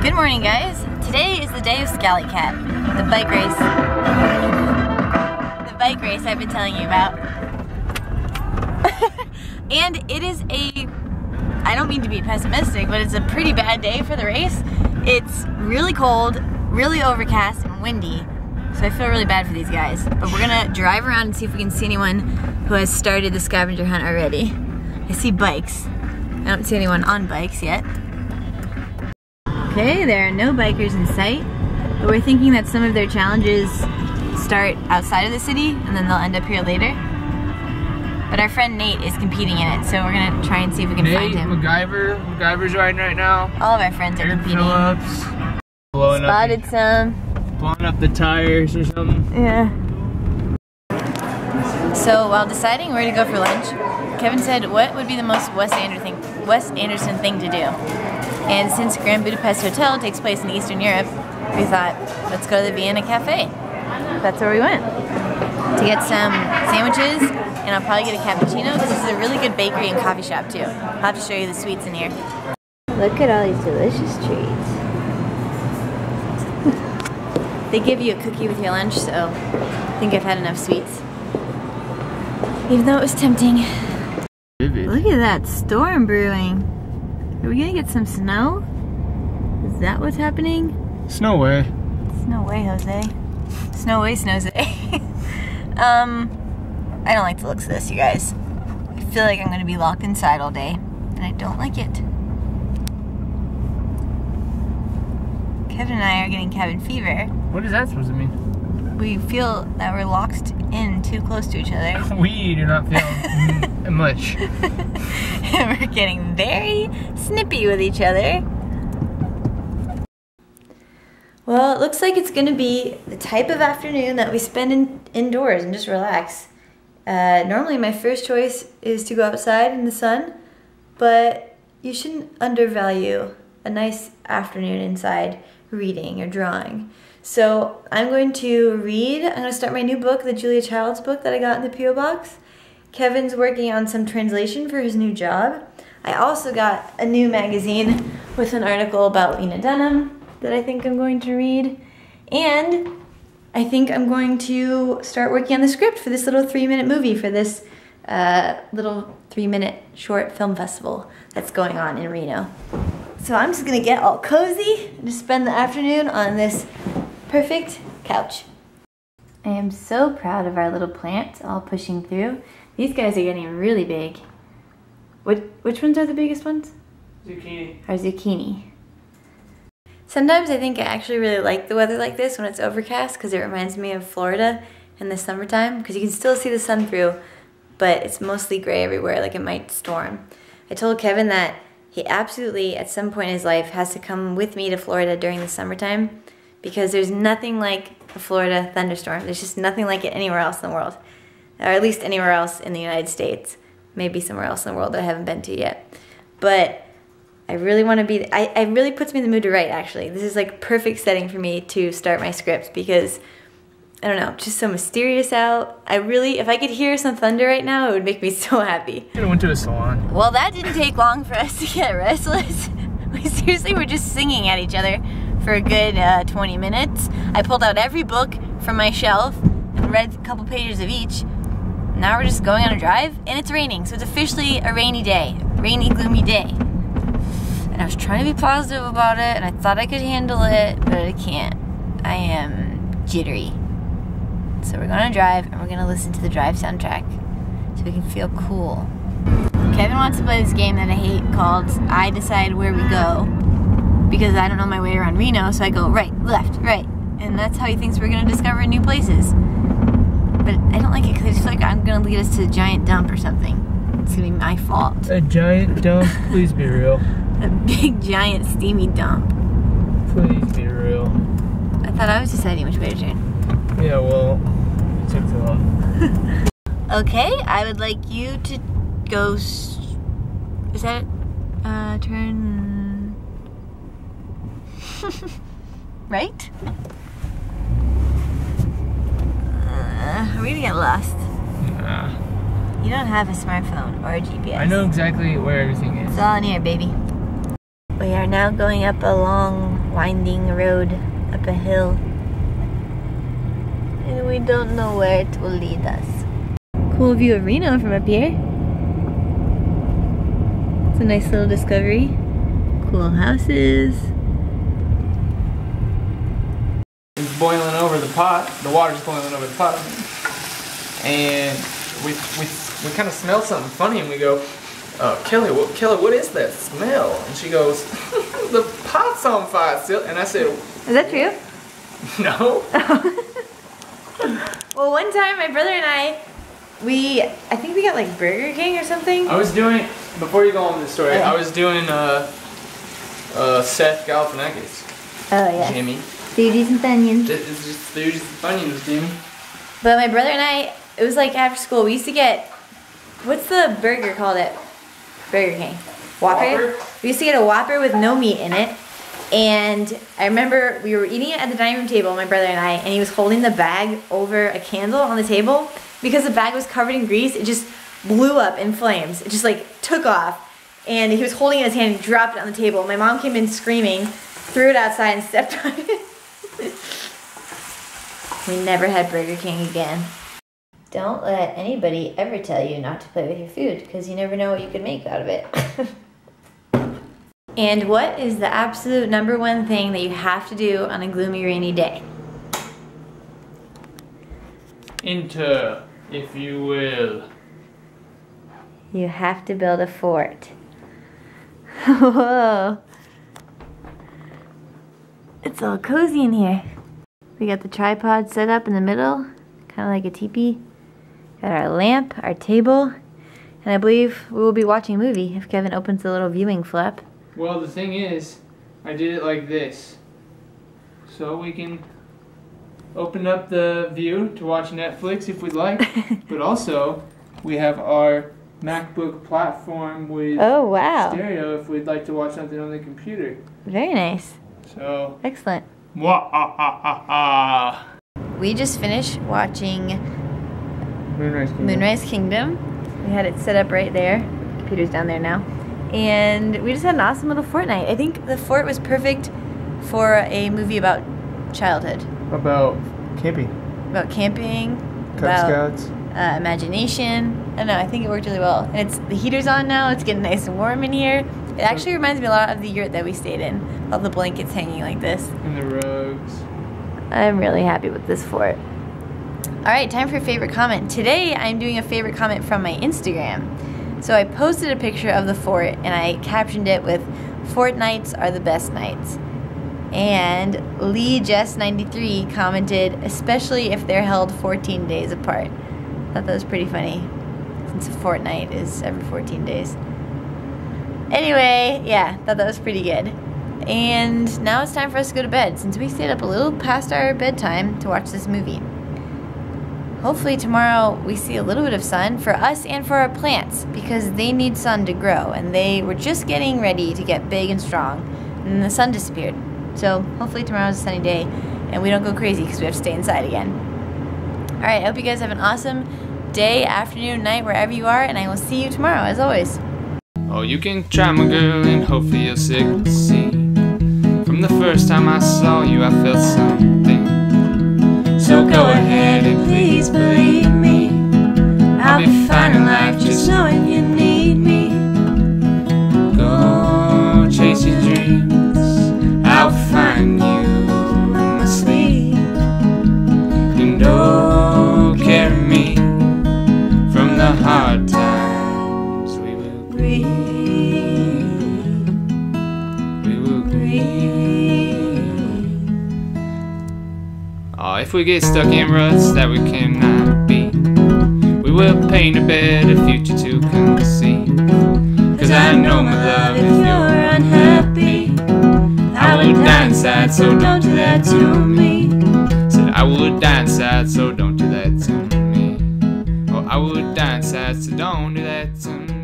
Good morning, guys. Today is the day of Scally Cat, the bike race. The bike race I've been telling you about. And it is I don't mean to be pessimistic, but it's a pretty bad day for the race. It's really cold, really overcast, and windy. So I feel really bad for these guys. But we're gonna drive around and see if we can see anyone who has started the scavenger hunt already. I see bikes. I don't see anyone on bikes yet. Okay, there are no bikers in sight, but we're thinking that some of their challenges start outside of the city and then they'll end up here later. But our friend Nate is competing in it, so we're gonna try and see if we can find him. MacGyver's riding right now. All of our friends are competing. Phillips, Spotted some. Blowing up the tires or something. Yeah. So while deciding where to go for lunch, Kevin said, what would be the most Wes Anderson thing to do? And since Grand Budapest Hotel takes place in Eastern Europe, we thought, let's go to the Vienna Cafe. That's where we went. To get some sandwiches, and I'll probably get a cappuccino, because this is a really good bakery and coffee shop too. I'll have to show you the sweets in here. Look at all these delicious treats. They give you a cookie with your lunch, so I think I've had enough sweets. Even though it was tempting. Look at that storm brewing. Are we gonna get some snow? Is that what's happening? Snow way. Snow way, Jose. Snow way, Snowze. I don't like the looks of this, you guys. I feel like I'm gonna be locked inside all day, and I don't like it. Kevin and I are getting cabin fever. What is that supposed to mean? We feel that we're locked in too close to each other. We do not feel much. And we're getting very snippy with each other. Well, it looks like it's gonna be the type of afternoon that we spend indoors and just relax. Normally my first choice is to go outside in the sun, but you shouldn't undervalue a nice afternoon inside reading or drawing. So I'm going to read. I'm going to start my new book, the Julia Childs book that I got in the P.O. box. Kevin's working on some translation for his new job. I also got a new magazine with an article about Lena Dunham that I think I'm going to read. And I think I'm going to start working on the script for this little 3-minute movie for this little 3-minute short film festival that's going on in Reno. So I'm just going to get all cozy and just spend the afternoon on this perfect couch. I am so proud of our little plants all pushing through. These guys are getting really big. Which ones are the biggest ones? Zucchini. Our zucchini. Sometimes I think I actually really like the weather like this when it's overcast, because it reminds me of Florida in the summertime, because you can still see the sun through, but it's mostly gray everywhere, like it might storm. I told Kevin that he absolutely, at some point in his life, has to come with me to Florida during the summertime, because there's nothing like a Florida thunderstorm. There's just nothing like it anywhere else in the world. Or at least anywhere else in the United States. Maybe somewhere else in the world that I haven't been to yet. But I really want to be, it really puts me in the mood to write, actually. This is like perfect setting for me to start my script, because, I don't know, it's just so mysterious out. If I could hear some thunder right now, it would make me so happy. I went to a salon. Well, that didn't take long for us to get restless. We seriously were just singing at each other for a good 20 minutes. I pulled out every book from my shelf and read a couple pages of each. Now we're just going on a drive, and it's raining, so it's officially a rainy day. Rainy, gloomy day. And I was trying to be positive about it, and I thought I could handle it, but I can't. I am jittery. So we're going to drive, and we're going to listen to the drive soundtrack so we can feel cool. Kevin wants to play this game that I hate called I Decide Where We Go, because I don't know my way around Reno, so I go right, left, right. And that's how he thinks we're going to discover new places. But I don't like it, because I just feel like I'm going to lead us to a giant dump or something. It's going to be my fault. A giant dump? Please be real. A big, giant, steamy dump. Please be real. I thought I was deciding which way to turn. Yeah, well, it took too long. Okay, I would like you to go, is that it? Turn right? Are we gonna get lost? Nah. You don't have a smartphone or a GPS. I know exactly where everything is. It's all in here, baby. We are now going up a long winding road up a hill. And we don't know where it will lead us. Cool view of Reno from up here. It's a nice little discovery. Cool houses. It's boiling over the pot. The water's boiling over the pot. And we kind of smell something funny and we go, Kelly, what is that smell? And she goes, the pot's on fire still. And I said, is that true? No. Well, one time my brother and I think we got like Burger King or something. I was doing, before you go on with the story, Okay. I was doing Seth Galifianakis. Oh yeah. Jimmy. Stooges and Funyuns. It's just Stooges and Funyuns, Jimmy. But my brother and I, it was like after school, we used to get, what's the burger called at Burger King? Whopper? We used to get a Whopper with no meat in it. And I remember we were eating it at the dining room table, my brother and I, and he was holding the bag over a candle on the table. Because the bag was covered in grease, it just blew up in flames. It just like took off. And he was holding it in his hand and dropped it on the table. My mom came in screaming, threw it outside and stepped on it. We never had Burger King again. Don't let anybody ever tell you not to play with your food, because you never know what you could make out of it. And what is the absolute #1 thing that you have to do on a gloomy, rainy day? Enter, if you will. You have to build a fort. Whoa. It's all cozy in here. We got the tripod set up in the middle, kind of like a teepee. Got our lamp, our table, and I believe we will be watching a movie if Kevin opens the little viewing flap. Well, the thing is, I did it like this. So we can open up the view to watch Netflix if we'd like. But also, we have our MacBook platform with Oh, wow. stereo if we'd like to watch something on the computer. Very nice. So, Excellent. mwah-ah-ah-ah. We just finished watching Moonrise Kingdom. Moonrise Kingdom. We had it set up right there. Computer's down there now. And we just had an awesome little fortnight. I think the fort was perfect for a movie about childhood. About camping. About camping. Cub about Scouts. Imagination. I don't know, I think it worked really well. And the heater's on now, it's getting nice and warm in here. It actually reminds me a lot of the yurt that we stayed in. All the blankets hanging like this. And the rugs. I'm really happy with this fort. Alright, time for a favorite comment. Today I'm doing a favorite comment from my Instagram. So I posted a picture of the fort and I captioned it with "Fort nights are the best nights." And Lee Jess 93 commented, "Especially if they're held 14 days apart." I thought that was pretty funny, since a fortnight is every 14 days. Anyway, yeah, thought that was pretty good. And now it's time for us to go to bed, since we stayed up a little past our bedtime to watch this movie. Hopefully tomorrow we see a little bit of sun for us and for our plants, because they need sun to grow, and they were just getting ready to get big and strong, and then the sun disappeared. So hopefully tomorrow's a sunny day and we don't go crazy because we have to stay inside again. Alright, I hope you guys have an awesome day, afternoon, night, wherever you are, and I will see you tomorrow as always. Oh, you can try, my girl, and hopefully you'll succeed. From the first time I saw you, I felt something. So go ahead and please believe me. I'll be fine in life just knowing you need me. Go chase your dreams, I'll find you in my sleep. And oh, carry me from the hard times. We will breathe. We will breathe. Oh, if we get stuck in ruts that we cannot beat, we will paint a better future to conceive. Cause I know, my love, if you're unhappy, I would die inside, so don't do that to me. Said I would die inside, so don't do that to me. Oh, I would die inside, so don't do that to me.